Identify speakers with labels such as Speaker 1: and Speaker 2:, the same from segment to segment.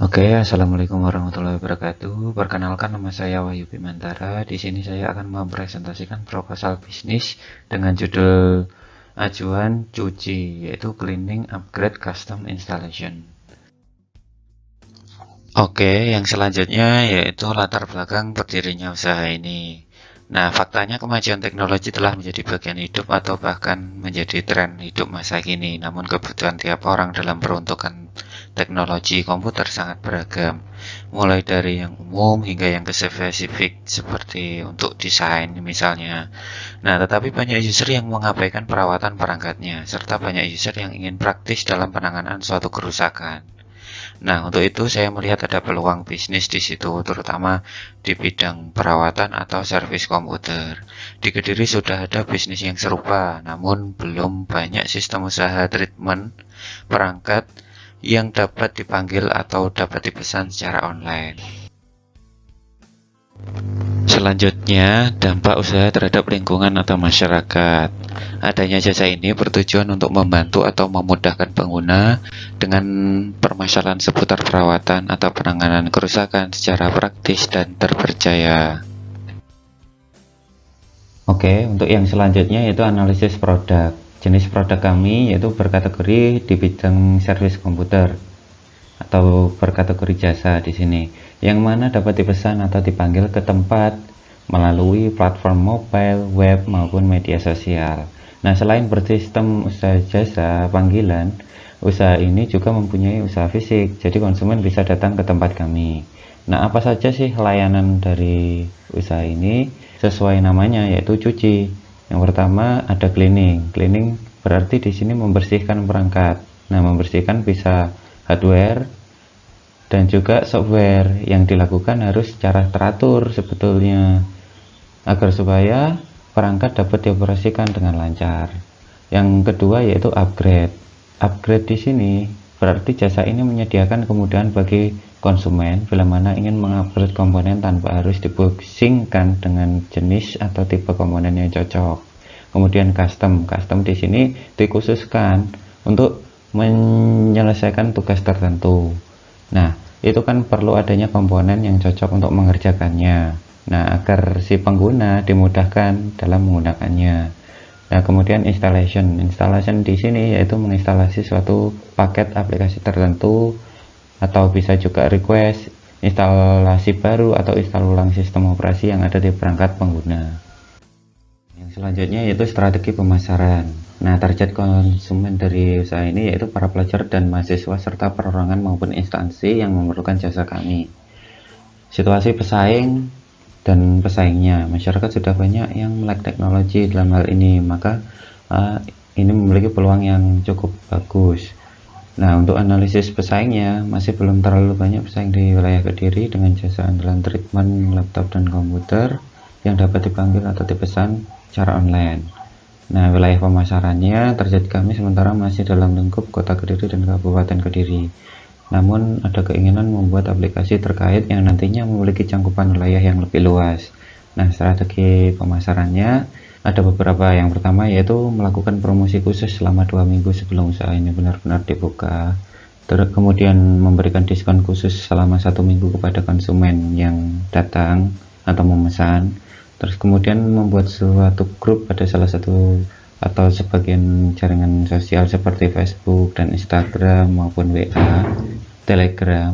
Speaker 1: Oke, assalamualaikum warahmatullahi wabarakatuh. Perkenalkan, nama saya Wahyu Bimantara. Di sini saya akan mempresentasikan proposal bisnis dengan judul ajuan cuci, yaitu Cleaning Upgrade Custom Installation. Oke, yang selanjutnya yaitu latar belakang berdirinya usaha ini. Nah, faktanya kemajuan teknologi telah menjadi bagian hidup atau bahkan menjadi tren hidup masa kini. Namun kebutuhan tiap orang dalam peruntukan teknologi komputer sangat beragam. Mulai dari yang umum hingga yang spesifik seperti untuk desain misalnya. Nah, tetapi banyak user yang mengabaikan perawatan perangkatnya, serta banyak user yang ingin praktis dalam penanganan suatu kerusakan. Nah, untuk itu saya melihat ada peluang bisnis di situ, terutama di bidang perawatan atau servis komputer. Di Kediri sudah ada bisnis yang serupa, namun belum banyak sistem usaha treatment perangkat yang dapat dipanggil atau dapat dipesan secara online. Selanjutnya, dampak usaha terhadap lingkungan atau masyarakat. Adanya jasa ini bertujuan untuk membantu atau memudahkan pengguna dengan permasalahan seputar perawatan atau penanganan kerusakan secara praktis dan terpercaya. Oke, untuk yang selanjutnya yaitu analisis produk. Jenis produk kami yaitu berkategori di bidang servis komputer atau berkategori jasa di sini, yang mana dapat dipesan atau dipanggil ke tempat melalui platform mobile, web maupun media sosial. Nah, selain bersistem usaha jasa panggilan, usaha ini juga mempunyai usaha fisik, jadi konsumen bisa datang ke tempat kami. Nah, apa saja sih layanan dari usaha ini? Sesuai namanya yaitu cuci. Yang pertama ada cleaning. Cleaning berarti di sini membersihkan perangkat. Nah, membersihkan bisa hardware dan juga software. Yang dilakukan harus secara teratur sebetulnya agar supaya perangkat dapat dioperasikan dengan lancar. Yang kedua yaitu upgrade. Upgrade di sini berarti jasa ini menyediakan kemudahan bagi konsumen bila mana ingin mengupgrade komponen tanpa harus dipusingkan dengan jenis atau tipe komponen yang cocok. Kemudian custom di sini dikhususkan untuk menyelesaikan tugas tertentu. Nah, itu kan perlu adanya komponen yang cocok untuk mengerjakannya. Nah, agar si pengguna dimudahkan dalam menggunakannya. Nah, kemudian installation di sini yaitu menginstalasi suatu paket aplikasi tertentu, atau bisa juga request instalasi baru atau install ulang sistem operasi yang ada di perangkat pengguna. Yang selanjutnya yaitu strategi pemasaran. Nah, target konsumen dari usaha ini yaitu para pelajar dan mahasiswa serta perorangan maupun instansi yang memerlukan jasa kami. Situasi pesaing dan pesaingnya, masyarakat sudah banyak yang melek teknologi dalam hal ini, maka ini memiliki peluang yang cukup bagus. Nah, untuk analisis pesaingnya, masih belum terlalu banyak pesaing di wilayah Kediri dengan jasa andalan treatment laptop dan komputer yang dapat dipanggil atau dipesan secara online. Nah, wilayah pemasarannya, target kami sementara masih dalam lingkup Kota Kediri dan Kabupaten Kediri. Namun, ada keinginan membuat aplikasi terkait yang nantinya memiliki cangkupan wilayah yang lebih luas. Nah, strategi pemasarannya ada beberapa. Yang pertama yaitu melakukan promosi khusus selama 2 minggu sebelum usaha ini benar-benar dibuka. Terus kemudian memberikan diskon khusus selama 1 minggu kepada konsumen yang datang atau memesan. Terus kemudian membuat suatu grup pada salah satu atau sebagian jaringan sosial seperti Facebook dan Instagram maupun WA, Telegram.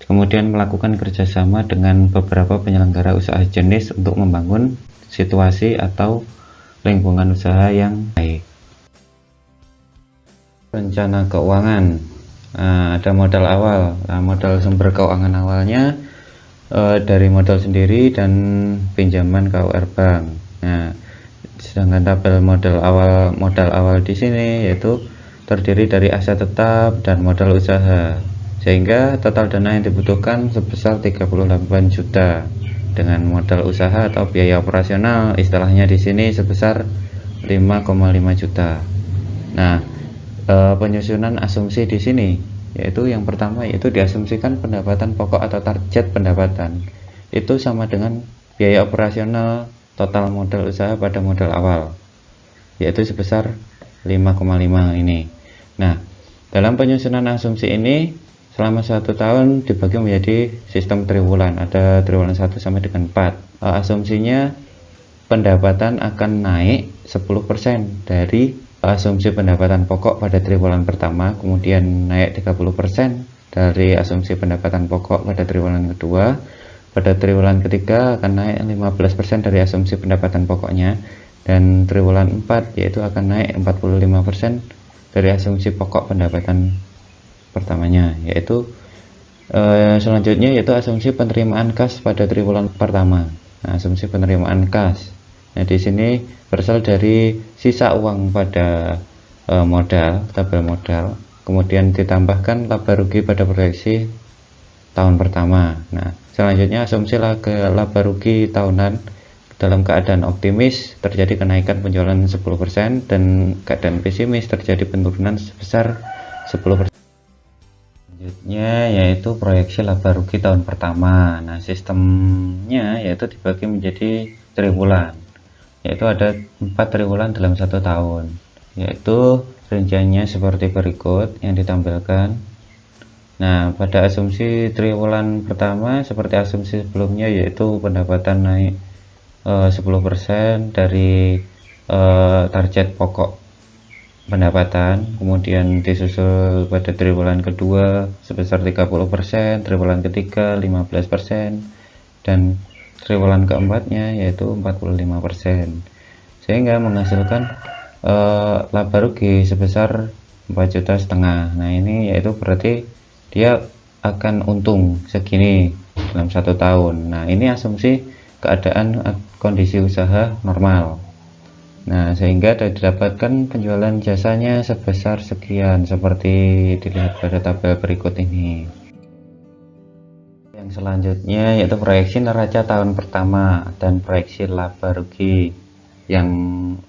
Speaker 1: Kemudian melakukan kerjasama dengan beberapa penyelenggara usaha jenis untuk membangun situasi atau lingkungan usaha yang baik. Rencana keuangan, ada modal awal. Nah, modal sumber keuangan awalnya dari modal sendiri dan pinjaman KUR Bank. Nah, sedangkan tabel modal awal di sini yaitu terdiri dari aset tetap dan modal usaha, sehingga total dana yang dibutuhkan sebesar 38 juta. Dengan modal usaha atau biaya operasional istilahnya di sini sebesar 5,5 juta. Nah, penyusunan asumsi di sini yaitu yang pertama yaitu diasumsikan pendapatan pokok atau target pendapatan itu sama dengan biaya operasional total modal usaha pada modal awal, yaitu sebesar 5,5 ini. Nah, dalam penyusunan asumsi ini selama 1 tahun dibagi menjadi sistem triwulan, ada triwulan 1 sampai dengan 4. Asumsinya pendapatan akan naik 10% dari asumsi pendapatan pokok pada triwulan pertama, kemudian naik 30% dari asumsi pendapatan pokok pada triwulan kedua. Pada triwulan ketiga akan naik 15% dari asumsi pendapatan pokoknya, dan triwulan 4 yaitu akan naik 45% dari asumsi pokok pendapatan pertamanya, yaitu selanjutnya yaitu asumsi penerimaan kas pada triwulan pertama. Nah, asumsi penerimaan kas. Nah, di sini berasal dari sisa uang pada modal, tabel modal, kemudian ditambahkan laba rugi pada proyeksi tahun pertama. Nah, selanjutnya asumsi laba rugi tahunan dalam keadaan optimis terjadi kenaikan penjualan 10% dan keadaan pesimis terjadi penurunan sebesar 10%. Selanjutnya yaitu proyeksi laba rugi tahun pertama. Nah, sistemnya yaitu dibagi menjadi triwulan, yaitu ada 4 triwulan dalam 1 tahun, yaitu rinciannya seperti berikut yang ditampilkan. Nah, pada asumsi triwulan pertama seperti asumsi sebelumnya, yaitu pendapatan naik 10% dari target pokok pendapatan, kemudian disusul pada triwulan kedua sebesar 30%, triwulan ketiga 15%, dan triwulan keempatnya yaitu 45%, sehingga menghasilkan laba rugi sebesar 4,5 juta. Nah, ini yaitu berarti dia akan untung segini dalam 1 tahun. Nah, ini asumsi keadaan kondisi usaha normal. Nah, sehingga didapatkan penjualan jasanya sebesar sekian seperti dilihat pada tabel berikut ini. Yang selanjutnya yaitu proyeksi neraca tahun pertama dan proyeksi laba rugi yang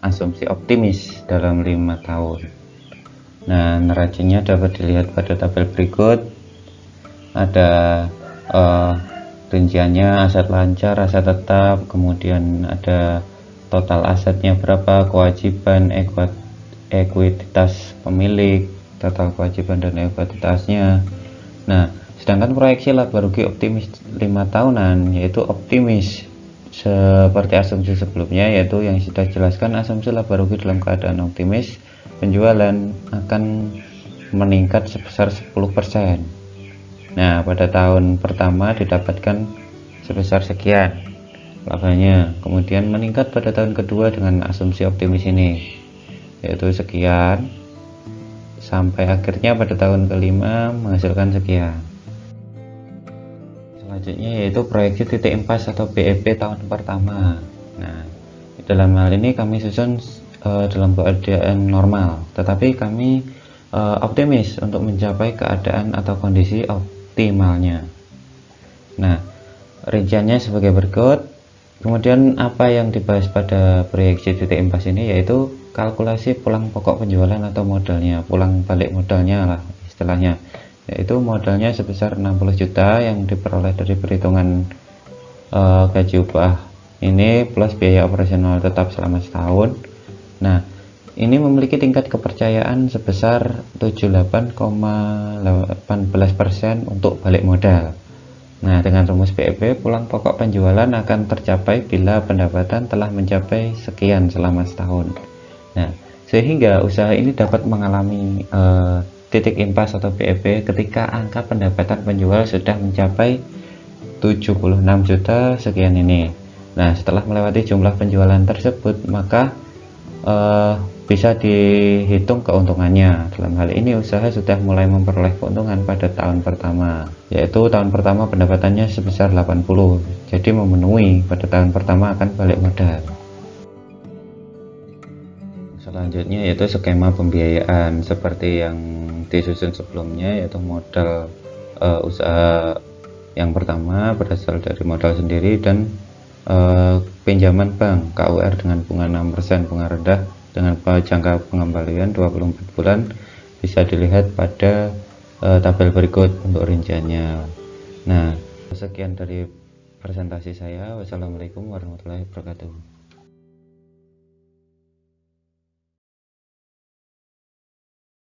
Speaker 1: asumsi optimis dalam 5 tahun. Nah, neracanya dapat dilihat pada tabel berikut. Ada rinciannya aset lancar, aset tetap, kemudian ada total asetnya berapa, kewajiban, ekuitas pemilik, total kewajiban dan ekuitasnya. Nah, sedangkan proyeksi laba rugi optimis 5 tahunan yaitu optimis seperti asumsi sebelumnya, yaitu yang sudah jelaskan asumsi laba rugi dalam keadaan optimis, penjualan akan meningkat sebesar 10%. Nah, pada tahun pertama didapatkan sebesar sekian labanya, kemudian meningkat pada tahun kedua dengan asumsi optimis ini yaitu sekian, sampai akhirnya pada tahun kelima menghasilkan sekian. Selanjutnya yaitu proyeksi titik impas atau BEP tahun pertama. Nah, dalam hal ini kami susun dalam keadaan normal, tetapi kami optimis untuk mencapai keadaan atau kondisi optimalnya. Nah, rinciannya sebagai berikut. Kemudian apa yang dibahas pada proyeksi titik impas ini yaitu kalkulasi pulang pokok penjualan atau modalnya, pulang balik modalnya lah istilahnya, yaitu modalnya sebesar 60 juta yang diperoleh dari perhitungan gaji upah ini plus biaya operasional tetap selama setahun. Nah, ini memiliki tingkat kepercayaan sebesar 78,18% untuk balik modal. Nah, dengan rumus BEP, pulang pokok penjualan akan tercapai bila pendapatan telah mencapai sekian selama setahun. Nah, sehingga usaha ini dapat mengalami titik impas atau BEP ketika angka pendapatan penjual sudah mencapai 76 juta sekian ini. Nah, setelah melewati jumlah penjualan tersebut, maka bisa dihitung keuntungannya. Dalam hal ini usaha sudah mulai memperoleh keuntungan pada tahun pertama, yaitu tahun pertama pendapatannya sebesar 80, jadi memenuhi pada tahun pertama akan balik modal. Selanjutnya yaitu skema pembiayaan seperti yang disusun sebelumnya, yaitu modal usaha yang pertama berasal dari modal sendiri dan pinjaman bank KUR dengan bunga 6%, bunga rendah dengan jangka pengembalian 24 bulan, bisa dilihat pada tabel berikut untuk rinciannya. Nah, sekian dari presentasi saya. Wassalamualaikum warahmatullahi wabarakatuh.